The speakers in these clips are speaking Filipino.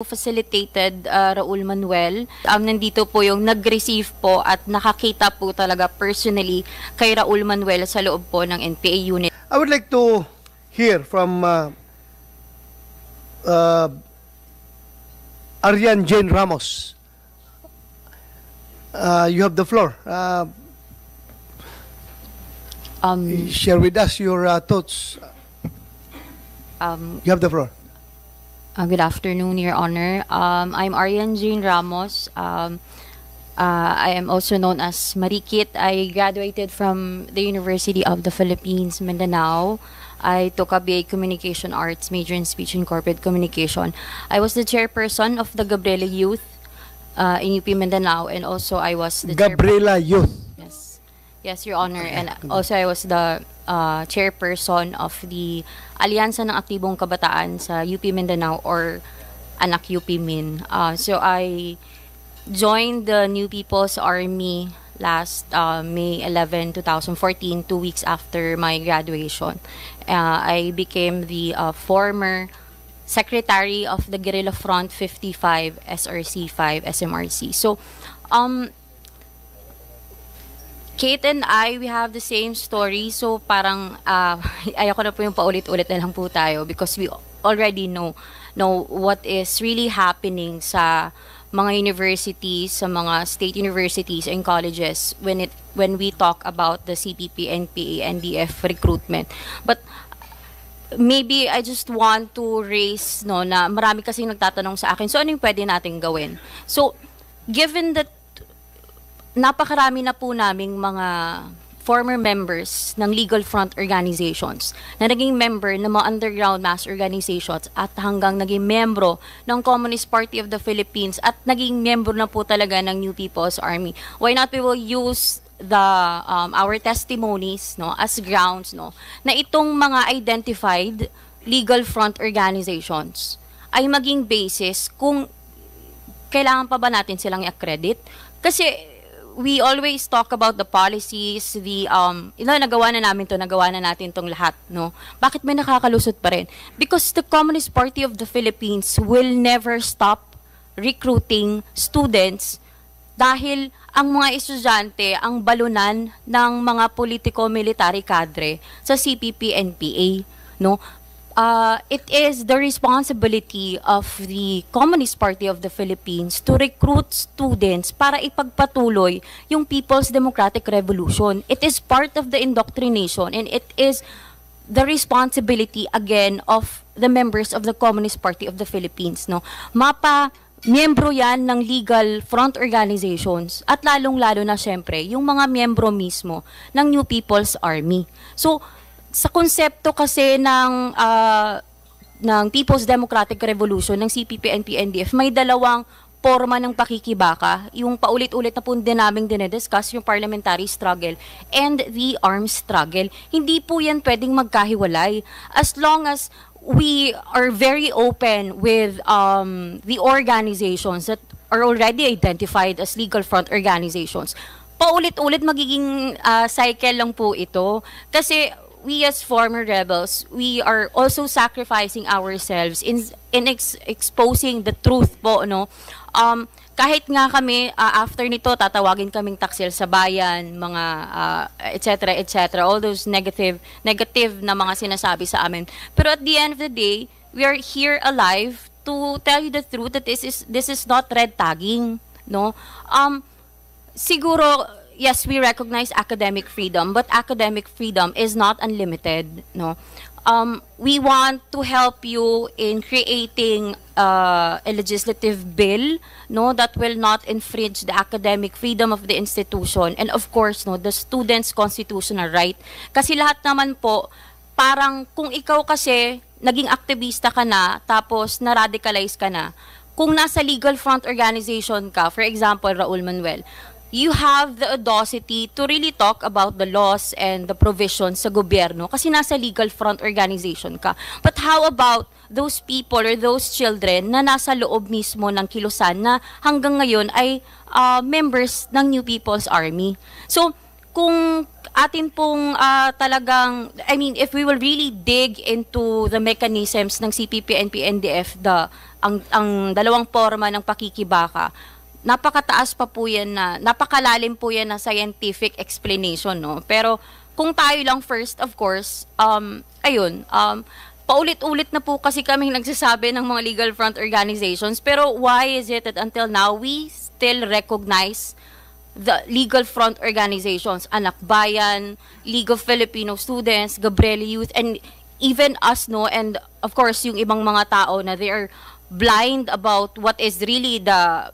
facilitated Raul Manuel. Nandito po yung nag-receive po at nakakita po talaga personally kay Raul Manuel sa loob po ng NPA unit. I would like to hear from Arian Jane Ramos. You have the floor. Share with us your thoughts. You have the floor. Good afternoon, Your Honor. I'm Arian Jane Ramos. I am also known as Marikit. I graduated from the University of the Philippines, Mindanao. I took a BA Communication Arts, major in Speech and Corporate Communication. I was the chairperson of the Gabriela Youth in UP Mindanao, and also I was the Gabriela Youth. Yes, Your Honor. And also I was the chairperson of the Alyansa ng Aktibong Kabataan sa UP Mindanao, or Anak UP Min. So I joined the New People's Army last May 11, 2014, 2 weeks after my graduation. I became the former secretary of the Guerrilla Front 55, SRC5, SMRC. So, Kate and I, we have the same story. So parang ayoko na po yung paulit-ulit na lang po tayo, because we already know what is really happening sa mga universities, sa mga state universities and colleges when we talk about the CPP, NPA, NDF recruitment. But maybe I just want to raise na marami kasing nagtatanong sa akin, so ano yung pwede nating gawin? So given that napakarami na po naming mga former members ng legal front organizations na naging member ng mga underground mass organizations at hanggang naging membro ng Communist Party of the Philippines at naging membro na po talaga ng New People's Army. Why not we will use our testimonies as grounds na itong mga identified legal front organizations ay maging basis kung kailangan pa ba natin silang i-accredit? Kasi we always talk about the policies, nagawa na natin tong lahat, Bakit may nakakalusot pa rin? Because the Communist Party of the Philippines will never stop recruiting students dahil ang mga estudyante ang balunan ng mga politiko-military cadre sa CPP-NPA, It is the responsibility of the Communist Party of the Philippines to recruit students para ipagpatuloy yung People's Democratic Revolution. It is part of the indoctrination, and it is the responsibility again of the members of the Communist Party of the Philippines. Miyembro yan ng legal front organizations, at lalong-lalo na syempre yung mga miyembro mismo ng New People's Army. So sa konsepto kasi ng People's Democratic Revolution, ng CPP, NPA, NDF, may dalawang forma ng pakikibaka. Yung paulit-ulit na po din namin dinediscuss, yung parliamentary struggle and the armed struggle. Hindi po yan pwedeng magkahiwalay. As long as we are very open with the organizations that are already identified as legal front organizations, paulit-ulit magiging cycle lang po ito. Kasi we as former rebels, we are also sacrificing ourselves in exposing the truth po, kahit nga kami after nito tatawagin kaming taksil sa bayan, mga etc., all those negative na mga sinasabi sa amin. Pero at the end of the day, we are here alive to tell you the truth that this is not red tagging, siguro yes, we recognize academic freedom, but academic freedom is not unlimited, We want to help you in creating a legislative bill, that will not infringe the academic freedom of the institution, and of course, the students' constitutional right. Kasi lahat naman po, parang kung ikaw kasi naging aktivista ka na, tapos na-radicalize ka na, kung nasa legal front organization ka, for example, Raul Manuel, you have the audacity to really talk about the laws and the provisions sa gobyerno kasi nasa legal front organization ka. But how about those people or those children na nasa loob mismo ng kilusan na hanggang ngayon ay members ng New People's Army? So, kung atin pong talagang, I mean, if we will really dig into the mechanisms ng CPP, NP, NDF, ang dalawang forma ng pakikibaka, napakataas pa po yan na, napakalalim po yan na scientific explanation, no? Pero kung tayo lang first, of course, paulit-ulit na po kasi kaming nagsasabi ng mga legal front organizations, pero why is it that until now we still recognize the legal front organizations, Anak Bayan, League of Filipino Students, Gabriel Youth, and even us, no, and of course yung ibang mga tao na they are blind about what is really the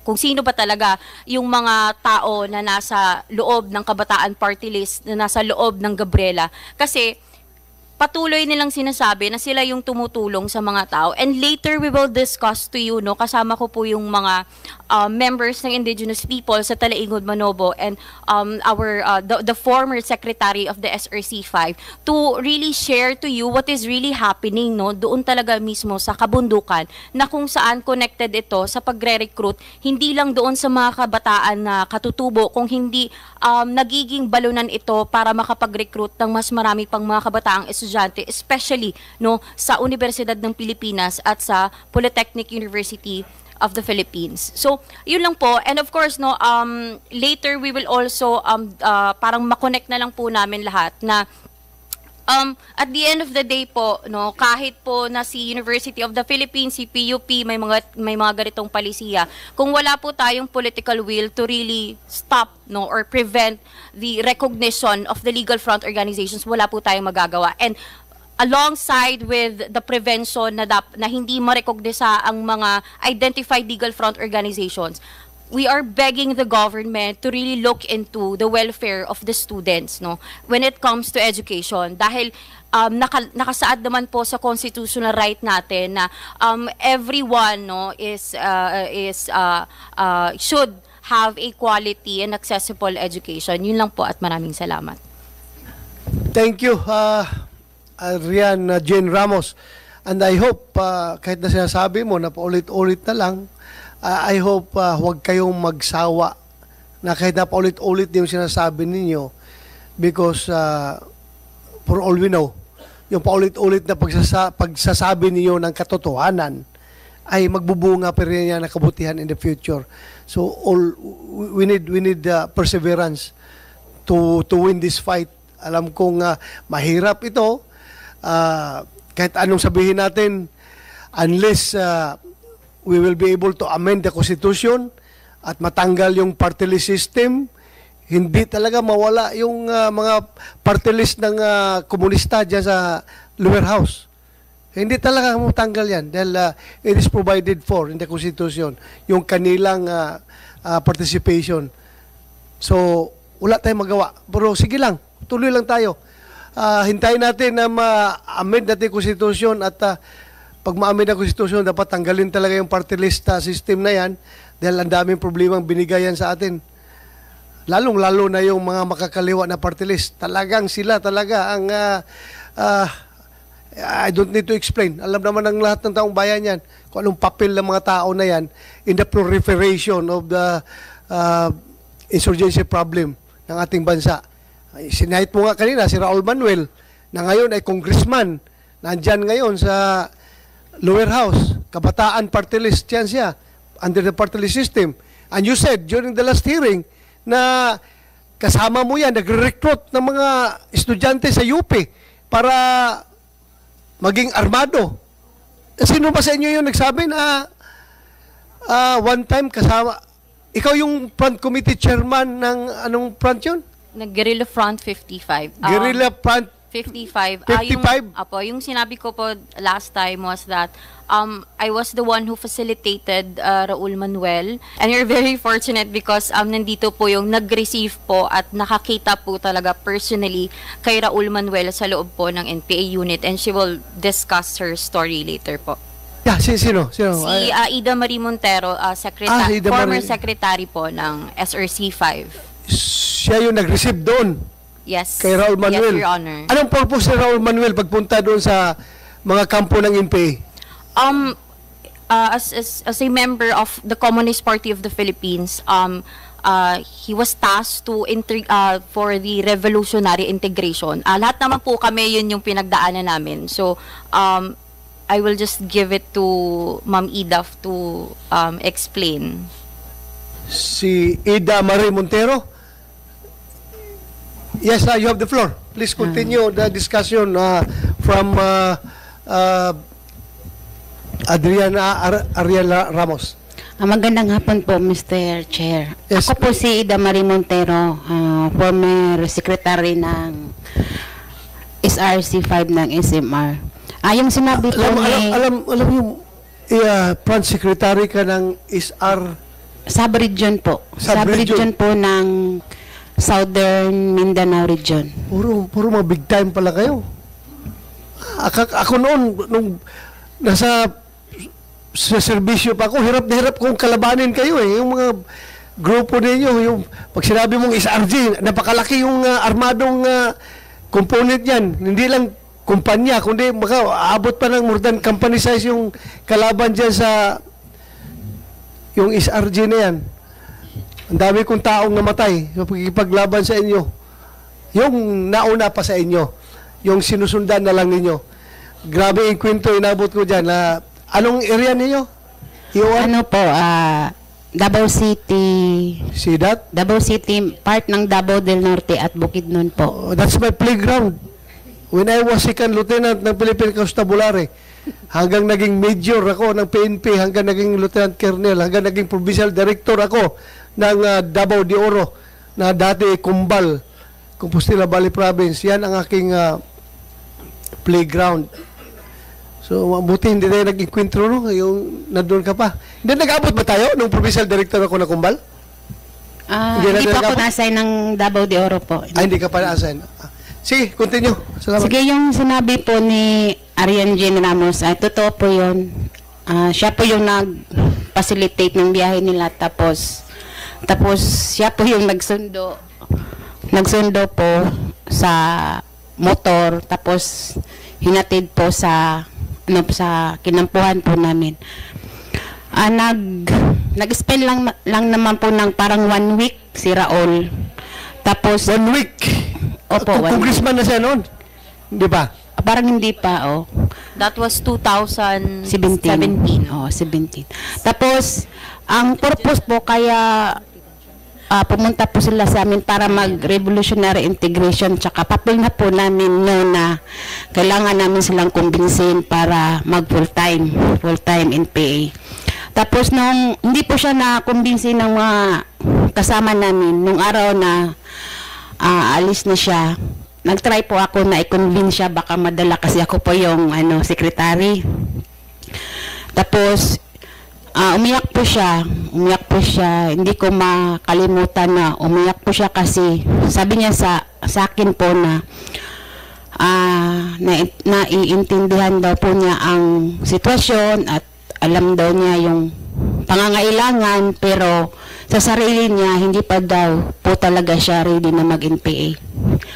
kung sino ba talaga yung mga tao na nasa loob ng Kabataan Party List, na nasa loob ng Gabriela, kasi patuloy nilang sinasabi na sila yung tumutulong sa mga tao. And later we will discuss to you, no, kasama ko po yung mga members ng indigenous people sa Talaigod, Manobo, and the former secretary of the SRC5 to really share to you what is really happening, no, doon talaga mismo sa kabundukan, na kung saan connected ito sa pagre-recruit, hindi lang doon sa mga kabataan na katutubo, kung hindi nagiging balunan ito para makapag-recruit ng mas marami pang mga kabataang estudyante, especially, no, sa Universidad ng Pilipinas at sa Polytechnic University of the Philippines. So, yun lang po. And of course, no, later we will also parang makonect na lang po namin lahat na at the end of the day po, no, kahit po na si University of the Philippines, si PUP, may mga ganitong palisiya, kung wala po tayong political will to really stop, no, or prevent the recognition of the legal front organizations, wala po tayong magagawa. And alongside with the prevention na hindi marekognisa ang mga identified legal front organizations, we are begging the government to really look into the welfare of the students, no, when it comes to education, dahil nakasaad naman po sa constitutional right natin na everyone, no, should have a quality and accessible education. Yun lang po, at maraming salamat. Thank you, Rian Jane Ramos. And I hope, kahit na sinasabi mo na paulit-ulit na lang, I hope huwag kayong magsawa na kahit na paulit-ulit yung sinasabi ninyo, because for all we know, yung paulit-ulit na pagsasabi niyo ng katotohanan ay magbubunga pa rin yan na kabutihan in the future. So we need perseverance to win this fight. Alam kong mahirap ito, kahit anong sabihin natin, unless we will be able to amend the Constitution at matanggal yung party list system, hindi talaga mawala yung mga party list ng komunista dyan sa lower house. Hindi talaga matanggal yan dahil it is provided for in the Constitution, yung kanilang participation. So, wala tayong magawa. Pero sige lang, tuloy lang tayo. Hintayin natin na ma-amend natin yung Constitution, at pag ma-amend ang Constitution, dapat tanggalin talaga yung party list system na yan dahil ang daming problemang binigayan sa atin. Lalong-lalo na yung mga makakaliwa na party list. Talagang sila talaga ang I don't need to explain. Alam naman ng lahat ng taong bayan yan kung anong papel ng mga tao na yan in the proliferation of the insurgency problem ng ating bansa. Sinahit mo nga kanina si Raul Manuel na ngayon ay congressman. Nandyan ngayon sa lower house. Kabataan party list yan siya under the party list system. And you said during the last hearing na kasama mo yan, nagre-recruit ng mga estudyante sa UP para maging armado. Sino ba sa inyo yung nagsabi na one time kasama, ikaw yung front committee chairman ng anong front yun? Nag-Guerrilla Front 55. Guerrilla Front 55. 55? Yung sinabi ko po last time was that I was the one who facilitated Raul Manuel, and you're very fortunate because nandito po yung nag-receive po at nakakita po talaga personally kay Raul Manuel sa loob po ng NPA unit, and she will discuss her story later po. Yeah, sino? Si Ida Marie Montero, former secretary po ng SRC5. Siya yung nag-receive doon. Yes. Kay Raul Manuel. Yes, Your Honor. Anong purpose ni Raul Manuel pagpunta doon sa mga kampo ng NPA? As a member of the Communist Party of the Philippines, he was tasked to for the revolutionary integration. Lahat naman po kami, yun yung pinagdaanan namin. So, I will just give it to Ma'am Edaf to explain. Si Ida Marie Montero. Yes, you have the floor. Please continue the discussion from Ariela Ramos. Magandang hapon po, Mr. Chair. Yes. Ako po si Ida Marie Montero, former secretary ng SRC5 ng SMR. Yung sinabi po alam yung branch secretary ka ng SR Sub-region po. Sub-region po ng Southern Mindanao region. Puro mga big time pala kayo. Ako noon, nung nasa sa serbisyo pa ako, hirap na hirap kong kalabanin kayo eh. Yung mga grupo ninyo, yung pag sinabi mong SRG, napakalaki yung armadong component yan. Hindi lang kumpanya, kundi aabot pa ng more than company size yung kalaban dyan sa yung SRG na yan. Ang dami kong taong namatay sa pagkikipaglaban sa inyo. Yung nauna pa sa inyo, yung sinusundan na lang ninyo. Grabe yung kwento inabot ko dyan. Anong area ninyo? Ano po, Davao City. See that? Davao City, part ng Davao del Norte at Bukidnon po. That's my playground. When I was second lieutenant ng Philippine Constabulary, hanggang naging major ako ng PNP, hanggang naging lieutenant colonel, hanggang naging provincial director ako ng Davao de Oro, na dati Kumbal, Compostela Valley Province. Yan ang aking playground. So, mabuti hindi tayo nag-enkwentro, no? Yung nandun ka pa. Hindi, nag-abot ba tayo nung provincial director ako na Kumbal? Hindi pa ako na-assign ng Davao de Oro po. Hindi ka pa na-assign. Sige, continue. Salamat. Sige, yung sinabi po ni Arian Jean Ramos, totoo po yun. Siya po yung nag-facilitate ng biyahe nila, tapos siya po yung nagsundo po sa motor, tapos hinatid po sa kinampuhan po namin. Nag-spend lang naman po ng parang 1 week si Raul. Tapos 1 week? Opo, Congressman na siya noon? Hindi pa? Parang hindi pa, That was 2017. 17. 17. Tapos, ang purpose po kaya pumunta po sila sa amin para mag-revolutionary integration, tsaka papel na po namin no na kailangan namin silang kumbinsin para mag full-time NPA. Tapos nung hindi po siya na-kumbinsin ng mga kasama namin, nung araw na alis na siya, nag-try po ako na i-convince siya, baka madala kasi ako po yung secretary. Tapos umiyak po siya, hindi ko makalimutan na umiyak po siya kasi sabi niya sa akin po na naiintindihan daw po niya ang sitwasyon at alam daw niya yung pangangailangan, pero sa sarili niya hindi pa daw po talaga siya ready na mag-NPA.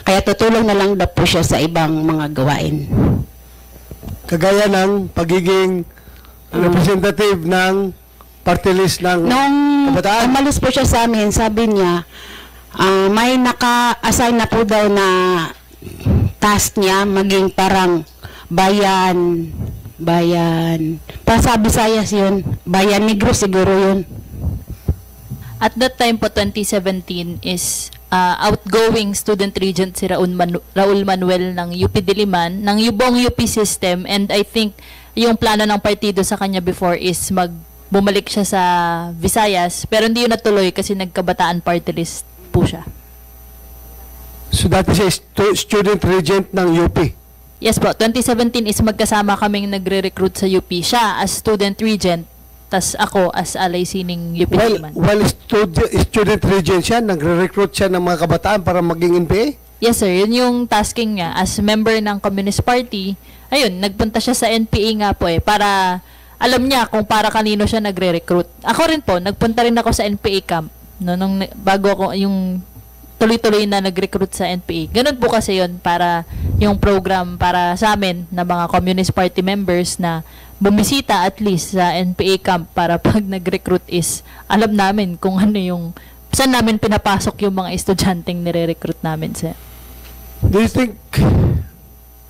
Kaya tutulong na lang daw po siya sa ibang mga gawain. Kagaya ng pagiging representative ng party list ng kabataan? Nung umalis po siya sa amin, sabi niya, may naka-assign na po daw na task niya, maging parang bayan, para sa Visayas yun, Bayan Negro siguro yun. At that time po, 2017, is outgoing student regent si Raul Manuel ng UP Diliman, ng buong UP system, and I think yung plano ng partido sa kanya before is bumalik siya sa Visayas, pero hindi yun natuloy kasi nagkabataan party list po siya. So dati siya student regent ng UP? Yes po, 2017 is magkasama kaming nagre-recruit sa UP. Siya as student regent, tas ako as alay sining UP Diliman. While student regent siya, nagre-recruit siya ng mga kabataan para maging NPA? Yes sir, yun yung tasking niya as member ng Communist Party. Ayun, nagpunta siya sa NPA nga po para alam niya kung para kanino siya nagre-recruit. Ako rin po, nagpunta rin ako sa NPA camp bago ako yung tuloy-tuloy na nag-recruit sa NPA. Ganun po kasi yun para yung program para sa amin na mga Communist Party members na bumisita at least sa NPA camp para pag nag-recruit is alam namin kung ano yung saan namin pinapasok yung mga estudyanteng nire-recruit namin sa. Do you think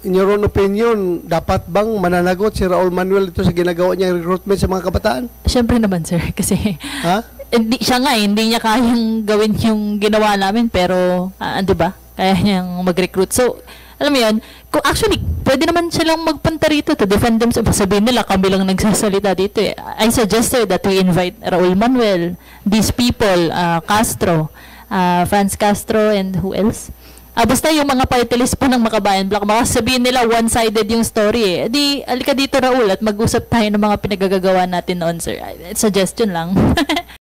in your own opinion, dapat bang mananagot si Raul Manuel ito sa ginagawa niyang recruitment sa mga kabataan? Siyempre naman, sir. Kasi Ha? hindi siya nga, hindi niya kayang gawin yung ginawa namin, pero, di ba? Kaya niyang mag-recruit. So, alam mo yun, kung actually, pwede naman silang magpunta rito to defend themselves. Sabihin nila, kami lang nagsasalita dito eh. I suggested that we invite Raul Manuel, these people, Castro, Franz Castro, and who else? Basta yung mga party list po ng Makabayan Block, baka sabihin nila one-sided yung story eh. Di, alika dito Raul at mag-usap tayo ng mga pinagagagawa natin noon, sir. Suggestion lang.